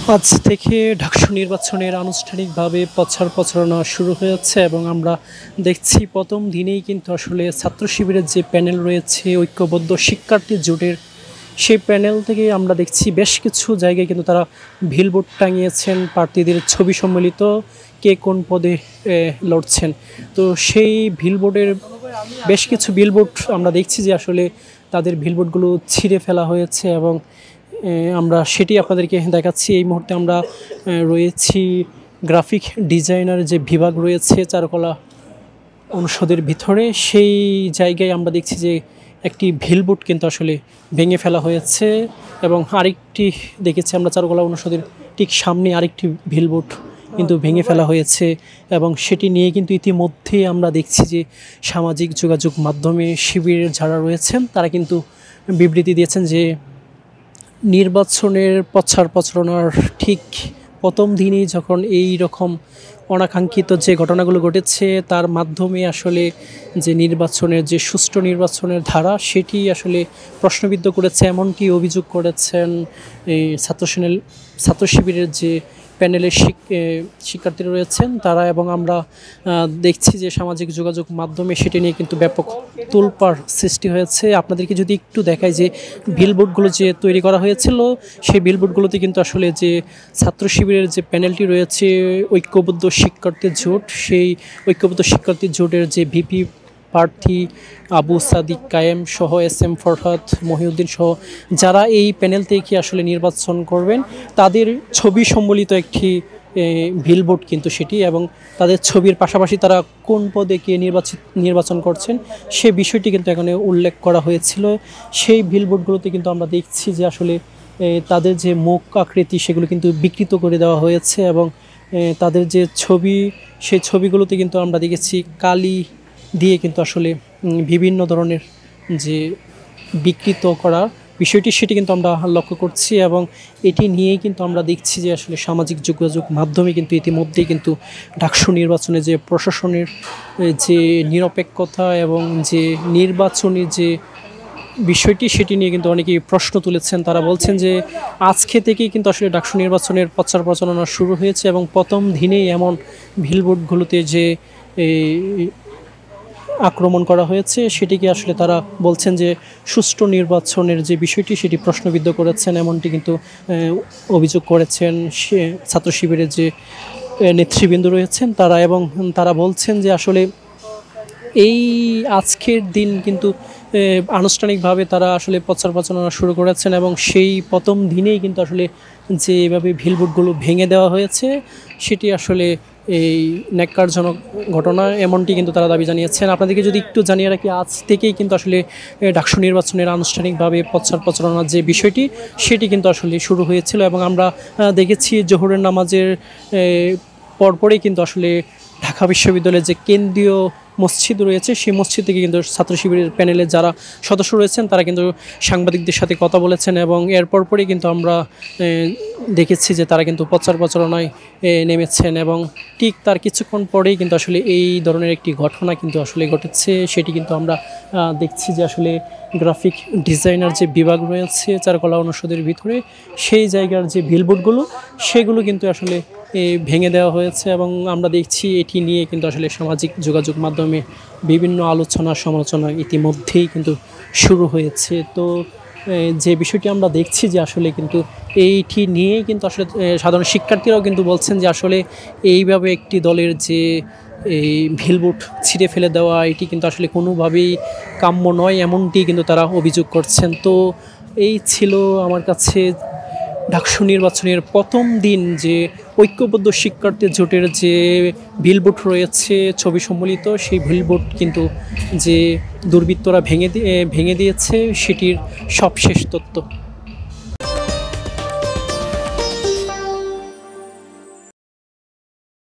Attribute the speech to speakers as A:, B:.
A: আজ থেকে ডাকসু নির্বাচনের আনুষ্ঠানিকভাবে প্রচার প্রচারণা শুরু হয়েছে এবং আমরা দেখছি প্রথম দিনেই কিন্তু আসলে ছাত্র শিবিরের যে প্যানেল রয়েছে ঐক্যবদ্ধ শিক্ষার্থী জোটের সেই প্যানেল থেকে আমরা দেখছি বেশ কিছু জায়গায় কিন্তু তারা বিলবোর্ড টাঙিয়েছেন প্রার্থীদের ছবি সম্মিলিত কে কোন পদে লড়ছেন। তো সেই বিলবোর্ডের বেশ কিছু বিলবোর্ড আমরা দেখছি যে আসলে তাদের বিলবোর্ডগুলো ছিঁড়ে ফেলা হয়েছে এবং আমরা সেটি আপনাদেরকে দেখাচ্ছি। এই মুহূর্তে আমরা রয়েছি গ্রাফিক ডিজাইনার যে বিভাগ রয়েছে চারুকলা অনুষদের ভিতরে, সেই জায়গায় আমরা দেখছি যে একটি বিলবোর্ড কিন্তু আসলে ভেঙে ফেলা হয়েছে এবং আরেকটি দেখেছি আমরা চারুকলা অনুষদের ঠিক সামনে আরেকটি বিলবোর্ড কিন্তু ভেঙে ফেলা হয়েছে এবং সেটি নিয়ে কিন্তু ইতিমধ্যে আমরা দেখছি যে সামাজিক যোগাযোগ মাধ্যমে শিবিরের যারা রয়েছেন তারা কিন্তু বিবৃতি দিয়েছেন যে নির্বাচনের প্রচার প্রচারণার ঠিক প্রথম দিনেই যখন এই রকম অনাকাঙ্ক্ষিত যে ঘটনাগুলো ঘটেছে তার মাধ্যমে আসলে যে নির্বাচনের যে সুষ্ঠু নির্বাচনের ধারা সেটি আসলে প্রশ্নবিদ্ধ করেছে, এমনটি অভিযোগ করেছেন এই ছাত্র শিবিরের যে প্যানেলের শিক্ষার্থীরা রয়েছেন তারা। এবং আমরা দেখছি যে সামাজিক যোগাযোগ মাধ্যমে সেটি নিয়ে কিন্তু ব্যাপক তোলপাড় সৃষ্টি হয়েছে। আপনাদেরকে যদি একটু দেখাই যে বিলবোর্ডগুলো যে তৈরি করা হয়েছিল সেই বিলবোর্ডগুলোতে কিন্তু আসলে যে ছাত্র শিবিরের যে প্যানেলটি রয়েছে ঐক্যবদ্ধ শিক্ষার্থী জোট, সেই ঐক্যবদ্ধ শিক্ষার্থী জোটের যে ভিপি প্রার্থী আবু সাদিক কায়েম সহ SM ফরহাদ মহিউদ্দিন সহ যারা এই প্যানেল থেকে আসলে নির্বাচন করবেন তাদের ছবি সম্বলিত একটি বিলবোর্ড কিন্তু সেটি, এবং তাদের ছবির পাশাপাশি তারা কোন পদে কে নির্বাচন করছেন সে বিষয়টি কিন্তু এখানে উল্লেখ করা হয়েছিল। সেই বিলবোর্ডগুলোতে কিন্তু আমরা দেখছি যে আসলে তাদের যে মুখ আকৃতি সেগুলো কিন্তু বিকৃত করে দেওয়া হয়েছে এবং তাদের যে ছবি সেই ছবিগুলোতে কিন্তু আমরা দেখেছি কালি দিয়ে কিন্তু আসলে বিভিন্ন ধরনের যে বিকৃত করা বিষয়টি সেটি কিন্তু আমরা লক্ষ্য করছি এবং এটি নিয়েই কিন্তু আমরা দেখছি যে আসলে সামাজিক যোগাযোগ মাধ্যমে কিন্তু ইতিমধ্যেই কিন্তু ডাকসু নির্বাচনে যে প্রশাসনের যে নিরপেক্ষতা এবং যে নির্বাচনী যে বিষয়টি সেটি নিয়ে কিন্তু অনেকেই প্রশ্ন তুলেছেন। তারা বলছেন যে আজকে থেকেই কিন্তু আসলে ডাকসু নির্বাচনের প্রচার প্রচারণা শুরু হয়েছে এবং প্রথম দিনেই এমন বিলবোর্ডগুলোতে যে আক্রমণ করা হয়েছে সেটিকে আসলে তারা বলছেন যে সুষ্ঠু নির্বাচনের যে বিষয়টি সেটি প্রশ্নবিদ্ধ করেছেন, এমনটি কিন্তু অভিযোগ করেছেন ছাত্র শিবিরের যে নেতৃবৃন্দ রয়েছেন তারা। এবং তারা বলছেন যে আসলে এই আজকের দিন কিন্তু আনুষ্ঠানিকভাবে তারা আসলে প্রচার প্রচারণা শুরু করেছেন এবং সেই প্রথম দিনেই কিন্তু আসলে যে এভাবে বিলবোর্ডগুলো ভেঙে দেওয়া হয়েছে সেটি আসলে এই ন্যাক্কারজনক ঘটনা, এমনটি কিন্তু তারা দাবি জানিয়েছেন। আপনাদেরকে যদি একটু জানিয়ে রাখি আজ থেকেই কিন্তু আসলে ডাকসু নির্বাচনের আনুষ্ঠানিকভাবে প্রচার প্রচারণার যে বিষয়টি সেটি কিন্তু আসলে শুরু হয়েছিল এবং আমরা দেখেছি জোহরের নামাজের পরপরই কিন্তু আসলে ঢাকা বিশ্ববিদ্যালয়ের যে কেন্দ্রীয় মসজিদ রয়েছে সেই মসজিদ থেকে কিন্তু ছাত্র শিবিরের প্যানেলের যারা সদস্য রয়েছেন তারা কিন্তু সাংবাদিকদের সাথে কথা বলেছেন এবং এরপর পরই কিন্তু আমরা দেখেছি যে তারা কিন্তু প্রচার প্রচারণায় নেমেছেন এবং ঠিক তার কিছুক্ষণ পরেই কিন্তু আসলে এই ধরনের একটি ঘটনা কিন্তু আসলে ঘটেছে। সেটি কিন্তু আমরা দেখছি যে আসলে গ্রাফিক ডিজাইনার যে বিভাগ রয়েছে চারুকলা অনুষদের ভিতরে সেই জায়গার যে বিলবোর্ডগুলো সেগুলো কিন্তু আসলে ভেঙে দেওয়া হয়েছে এবং আমরা দেখছি এটি নিয়ে কিন্তু আসলে সামাজিক যোগাযোগ মাধ্যমে বিভিন্ন আলোচনা সমালোচনা ইতিমধ্যেই কিন্তু শুরু হয়েছে। তো যে বিষয়টি আমরা দেখছি যে আসলে কিন্তু এইটি নিয়ে কিন্তু আসলে সাধারণ শিক্ষার্থীরাও কিন্তু বলছেন যে আসলে এইভাবে একটি দলের যে এই বিলবোর্ড ছিঁড়ে ফেলে দেওয়া এটি কিন্তু আসলে কোনোভাবেই কাম্য নয়, এমনটি কিন্তু তারা অভিযোগ করছেন। তো এই ছিল আমার কাছে ডাকসু নির্বাচনের প্রথম দিন যে ঐক্যবদ্ধ শিক্ষার্থী জোটের যে বিলবোর্ড রয়েছে ছবি সম্বলিত সেই বিলবোর্ড কিন্তু যে দুর্বৃত্তরা ভেঙে দিয়েছে সেটির সবশেষ তথ্য।